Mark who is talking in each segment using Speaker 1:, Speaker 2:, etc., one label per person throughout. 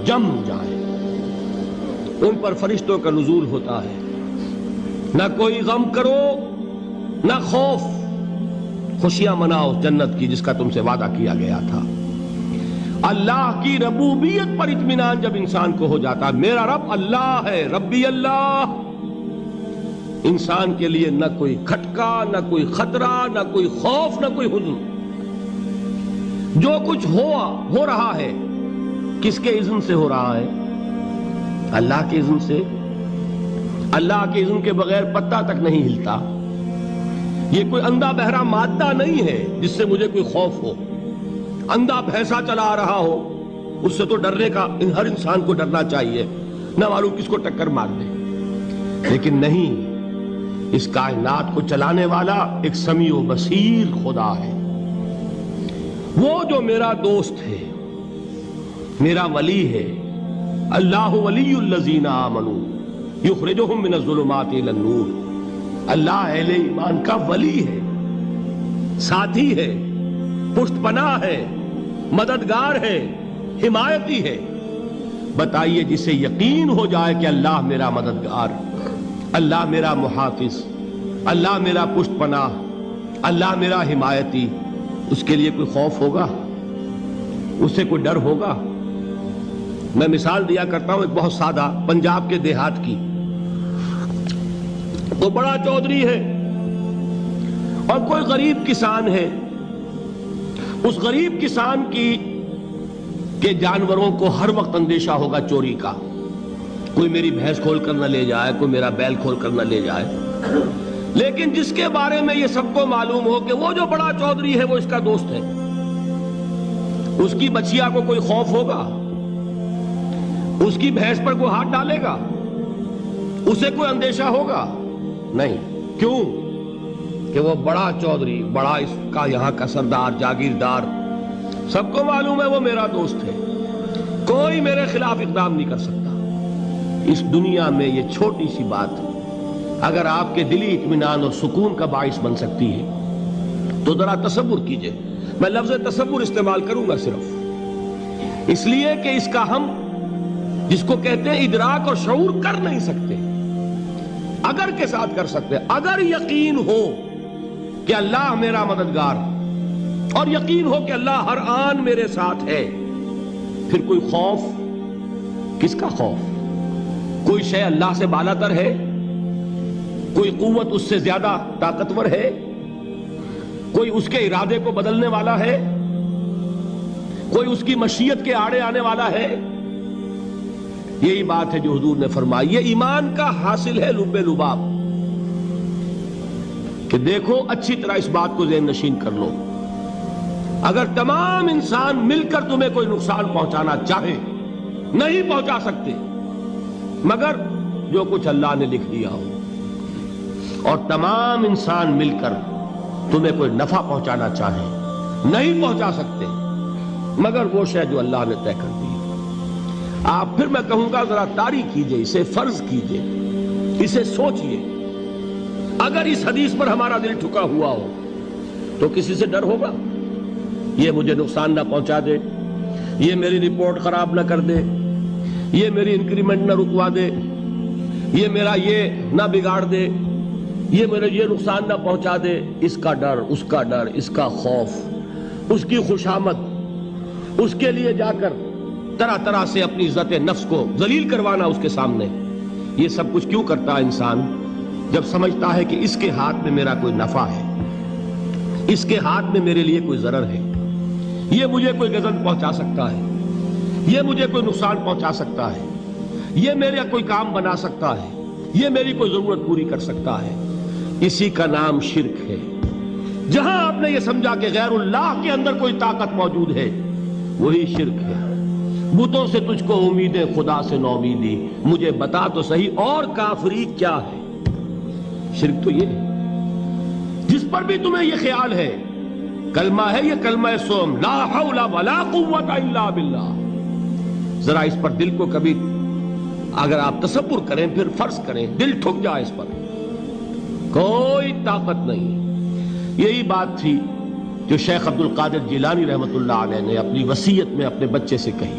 Speaker 1: جم جائیں، ان پر فرشتوں کا نزول ہوتا ہے، نہ کوئی غم کرو نہ خوف، خوشیاں مناؤ جنت کی جس کا تم سے وعدہ کیا گیا تھا۔ اللہ کی ربوبیت پر اطمینان جب انسان کو ہو جاتا ہے، میرا رب اللہ ہے، ربی اللہ، انسان کے لیے نہ کوئی کھٹکا، نہ کوئی خطرہ، نہ کوئی خوف، نہ کوئی حزن۔ جو کچھ ہو رہا ہے کس کے اذن سے ہو رہا ہے؟ اللہ کے اذن سے۔ اللہ کے اذن کے بغیر پتہ تک نہیں ہلتا۔ یہ کوئی اندھا بہرا مادہ نہیں ہے جس سے مجھے کوئی خوف ہو۔ اندھا بھینسا چلا آ رہا ہو اس سے تو ڈرنے کا ہر انسان کو ڈرنا چاہیے، نہ معلوم کس کو ٹکر مار دے، لیکن نہیں، اس کائنات کو چلانے والا ایک سمیع و بصیر خدا ہے، وہ جو میرا دوست ہے، میرا ولی ہے۔ اللہ ولی الذین آمنوا یخرجہم من الظلمات الی النور۔ اللہ اہل ایمان کا ولی ہے، ساتھی ہے، پشت پناہ ہے، مددگار ہے، حمایتی ہے۔ بتائیے جسے یقین ہو جائے کہ اللہ میرا مددگار، اللہ میرا محافظ، اللہ میرا پشت پناہ، اللہ میرا حمایتی، اس کے لیے کوئی خوف ہوگا؟ اس سے کوئی ڈر ہوگا؟ میں مثال دیا کرتا ہوں ایک بہت سادہ، پنجاب کے دیہات کی۔ وہ بڑا چودھری ہے اور کوئی غریب کسان ہے۔ اس غریب کسان کے جانوروں کو ہر وقت اندیشہ ہوگا چوری کا، کوئی میری بھینس کھول کر نہ لے جائے، کوئی میرا بیل کھول کر نہ لے جائے۔ لیکن جس کے بارے میں یہ سب کو معلوم ہو کہ وہ جو بڑا چودھری ہے وہ اس کا دوست ہے، اس کی بچیا کو کوئی خوف ہوگا؟ اس کی بھینس پر کوئی ہاتھ ڈالے گا؟ اسے کوئی اندیشہ ہوگا؟ نہیں۔ کیوں؟ کہ وہ بڑا چودھری، بڑا اس کا یہاں کا سردار، جاگیردار، سب کو معلوم ہے وہ میرا دوست ہے، کوئی میرے خلاف اقدام نہیں کر سکتا۔ اس دنیا میں یہ چھوٹی سی بات اگر آپ کے دلی اطمینان اور سکون کا باعث بن سکتی ہے تو ذرا تصور کیجئے۔ میں لفظ تصور استعمال کروں گا صرف اس لیے کہ اس کا ہم جس کو کہتے ہیں ادراک اور شعور کر نہیں سکتے، اگر کے ساتھ کر سکتے۔ اگر یقین ہو کہ اللہ میرا مددگار اور یقین ہو کہ اللہ ہر آن میرے ساتھ ہے، پھر کوئی خوف، کس کا خوف؟ کوئی شے اللہ سے بالا تر ہے؟ کوئی قوت اس سے زیادہ طاقتور ہے؟ کوئی اس کے ارادے کو بدلنے والا ہے؟ کوئی اس کی مشیت کے آڑے آنے والا ہے؟ یہی بات ہے جو حضور نے فرمائی۔ یہ ایمان کا حاصل ہے لب لباب، کہ دیکھو اچھی طرح اس بات کو ذہن نشین کر لو، اگر تمام انسان مل کر تمہیں کوئی نقصان پہنچانا چاہے نہیں پہنچا سکتے، مگر جو کچھ اللہ نے لکھ دیا ہو، اور تمام انسان مل کر تمہیں کوئی نفع پہنچانا چاہے نہیں پہنچا سکتے، مگر وہ شے جو اللہ نے طے کر دی۔ آپ پھر میں کہوں گا ذرا طاری کیجئے، اسے فرض کیجئے، اسے سوچئے۔ اگر اس حدیث پر ہمارا دل ٹھکا ہوا ہو تو کسی سے ڈر ہوگا؟ یہ مجھے نقصان نہ پہنچا دے، یہ میری رپورٹ خراب نہ کر دے، یہ میری انکریمنٹ نہ رکوا دے، یہ میرا یہ نہ بگاڑ دے، یہ میرا یہ نقصان نہ پہنچا دے۔ اس کا ڈر، اس کا ڈر، اس کا خوف، اس کی خوشامد، اس کے لیے جا کر طرح طرح سے اپنی عزت نفس کو ذلیل کروانا اس کے سامنے، یہ سب کچھ کیوں کرتا ہے انسان؟ جب سمجھتا ہے کہ اس کے ہاتھ میں میرا کوئی نفع ہے، اس کے ہاتھ میں میرے لیے کوئی ضرر ہے، یہ مجھے کوئی غضب پہنچا سکتا ہے، یہ مجھے کوئی نقصان پہنچا سکتا ہے، یہ میرا کوئی کام بنا سکتا ہے، یہ میری کوئی ضرورت پوری کر سکتا ہے، اسی کا نام شرک ہے۔ جہاں آپ نے یہ سمجھا کہ غیر اللہ کے اندر کوئی طاقت موجود ہے، وہی شرک ہے۔ بتوں سے تجھ کو امیدیں، خدا سے نومیدی، مجھے بتا تو صحیح اور کافری کیا ہے؟ شرک تو یہ ہے جس پر بھی تمہیں یہ خیال ہے، کلمہ ہے یہ کلمہ سوم، لا حول ولا قوت الا باللہ، ذرا اس پر دل کو کبھی اگر آپ تصور کریں، پھر فرض کریں، دل ٹھک جائے اس پر، کوئی طاقت نہیں۔ یہی بات تھی جو شیخ عبد القادر جیلانی رحمۃ اللہ علیہ نے اپنی وصیت میں اپنے بچے سے کہی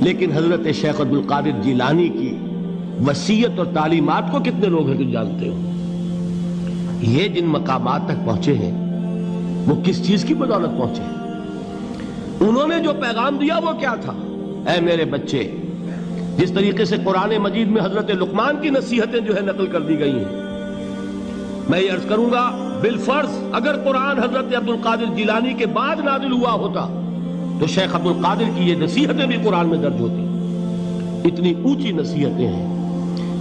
Speaker 1: لیکن حضرت شیخ عبد القادر جیلانی کی وصیت اور تعلیمات کو کتنے لوگ ہیں تم جانتے ہو؟ یہ جن مقامات تک پہنچے ہیں وہ کس چیز کی بدولت پہنچے ہیں؟ انہوں نے جو پیغام دیا وہ کیا تھا؟ اے میرے بچے، جس طریقے سے قرآن مجید میں حضرت لقمان کی نصیحتیں جو ہے نقل کر دی گئی ہیں، میں یہ عرض کروں گا بالفرض اگر قرآن حضرت عبد القادر جیلانی کے بعد نازل ہوا ہوتا تو شیخ عبد القادر کی یہ نصیحتیں بھی قرآن میں درج ہوتی۔ اتنی اونچی نصیحتیں ہیں۔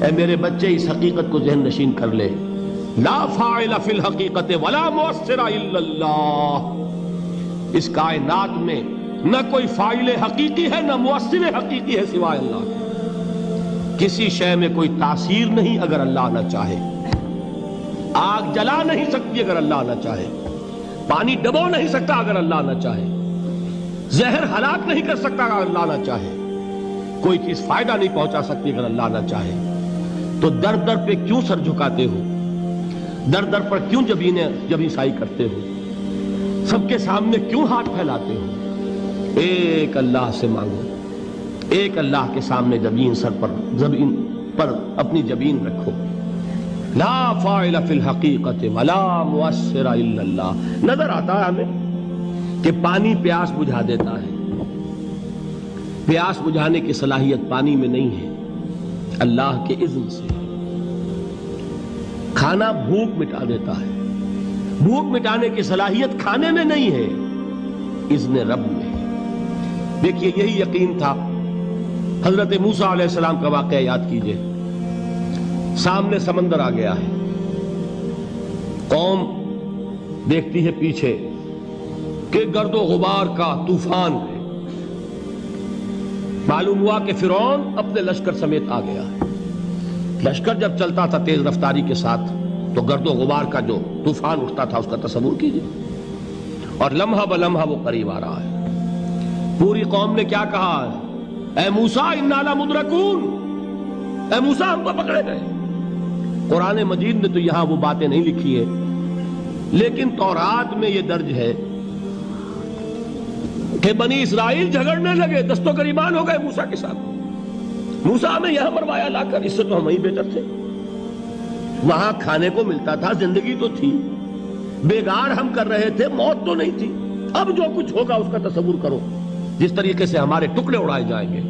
Speaker 1: اے میرے بچے، اس حقیقت کو ذہن نشین کر لے، لا فاعل فی الحقیقت ولا مؤثر الا اللہ۔ اس کائنات میں نہ کوئی فاعل حقیقی ہے نہ مؤثر حقیقی ہے سوائے اللہ کے۔ کسی شے میں کوئی تاثیر نہیں اگر اللہ نہ چاہے۔ آگ جلا نہیں سکتی اگر اللہ نہ چاہے، پانی ڈبو نہیں سکتا اگر اللہ نہ چاہے، زہر ہلاک نہیں کر سکتا اگر اللہ نہ چاہے، کوئی چیز فائدہ نہیں پہنچا سکتی اگر اللہ نہ چاہے۔ تو در در پہ کیوں سر جھکاتے ہو؟ در در پر کیوں جبیں سائی کرتے ہو؟ سب کے سامنے کیوں ہاتھ پھیلاتے ہو؟ ایک اللہ سے مانگو، ایک اللہ کے سامنے زمین پر اپنی جبین رکھو۔ لا فاعل فی الحقیقت ولا مؤثر الا اللہ۔ نظر آتا ہے ہمیں کہ پانی پیاس بجھا دیتا ہے، پیاس بجھانے کی صلاحیت پانی میں نہیں ہے، اللہ کے اذن سے۔ کھانا بھوک مٹا دیتا ہے، بھوک مٹانے کی صلاحیت کھانے میں نہیں ہے، اذن رب میں ہے۔ دیکھیے یہی یقین تھا حضرت موسیٰ علیہ السلام کا واقعہ یاد کیجئے۔ سامنے سمندر آ گیا ہے، قوم دیکھتی ہے پیچھے کہ گرد و غبار کا طوفان ہے۔ معلوم ہوا کہ فرعون اپنے لشکر سمیت آ گیا ہے۔ لشکر جب چلتا تھا تیز رفتاری کے ساتھ تو گرد و غبار کا جو طوفان اٹھتا تھا اس کا تصور کیجئے، اور لمحہ بلمحہ وہ قریب آ رہا ہے۔ پوری قوم نے کیا کہا؟ اے موسیٰ انا لمدرکون، اے موسیٰ ہم کو پکڑے گئے۔ قرآن مجید نے تو یہاں وہ باتیں نہیں لکھی ہے، لیکن تورات میں یہ درج ہے کہ بنی اسرائیل جھگڑنے لگے، دست و گریبان ہو گئے موسیٰ کے ساتھ۔ موسیٰ ہمیں یہاں مروایا لا کر، اس سے تو ہم ہی بہتر تھے، وہاں کھانے کو ملتا تھا، زندگی تو تھی، بیگار ہم کر رہے تھے، موت تو نہیں تھی۔ اب جو کچھ ہوگا اس کا تصور کرو، جس طریقے سے ہمارے ٹکڑے اڑائے جائیں گے۔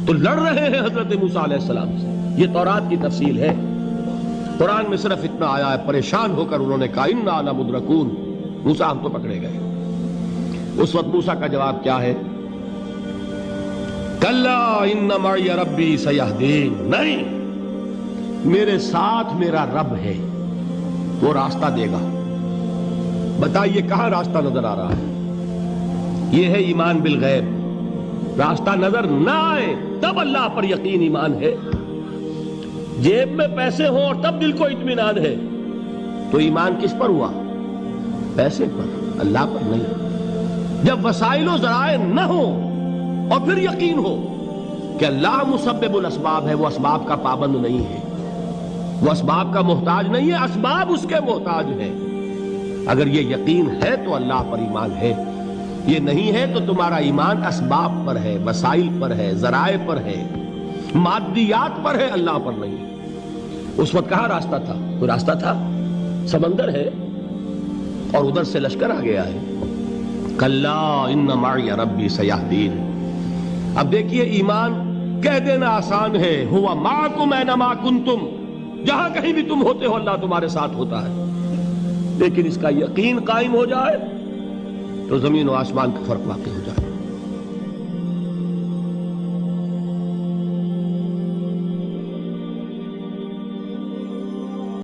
Speaker 1: تو لڑ رہے ہیں حضرت موسیٰ علیہ السلام سے، یہ تورات کی تفصیل ہے۔ قرآن میں صرف اتنا آیا ہے، پریشان ہو کر انہوں نے کہا انا لمدرکون، موسیٰ ہم تو پکڑے گئے۔ اس وقت موسیٰ کا جواب کیا ہے؟ کلا ان معی ربی سیہدین، نہیں، میرے ساتھ میرا رب ہے، وہ راستہ دے گا۔ بتائیے کہاں راستہ نظر آ رہا ہے؟ یہ ہے ایمان بالغیب۔ راستہ نظر نہ آئے تب اللہ پر یقین ایمان ہے۔ جیب میں پیسے ہوں اور تب دل کو اطمینان ہے تو ایمان کس پر ہوا؟ پیسے پر، اللہ پر نہیں۔ جب وسائل و ذرائع نہ ہوں اور پھر یقین ہو کہ اللہ مسبب الاسباب ہے، وہ اسباب کا پابند نہیں ہے، وہ اسباب کا محتاج نہیں ہے، اسباب اس کے محتاج ہیں۔ اگر یہ یقین ہے تو اللہ پر ایمان ہے، یہ نہیں ہے تو تمہارا ایمان اسباب پر ہے، وسائل پر ہے، ذرائع پر ہے، مادیات پر ہے، اللہ پر نہیں۔ اس وقت کہاں راستہ تھا؟ کوئی راستہ تھا؟ سمندر ہے اور ادھر سے لشکر آ گیا ہے۔ کلا ان معی ربی سیہدین۔ اب دیکھیے ایمان کہہ دینا آسان ہے، ہوا معکم اینما کنتم، جہاں کہیں بھی تم ہوتے ہو اللہ تمہارے ساتھ ہوتا ہے، لیکن اس کا یقین قائم ہو جائے تو زمین و آسمان کا فرق واقع ہو جائے۔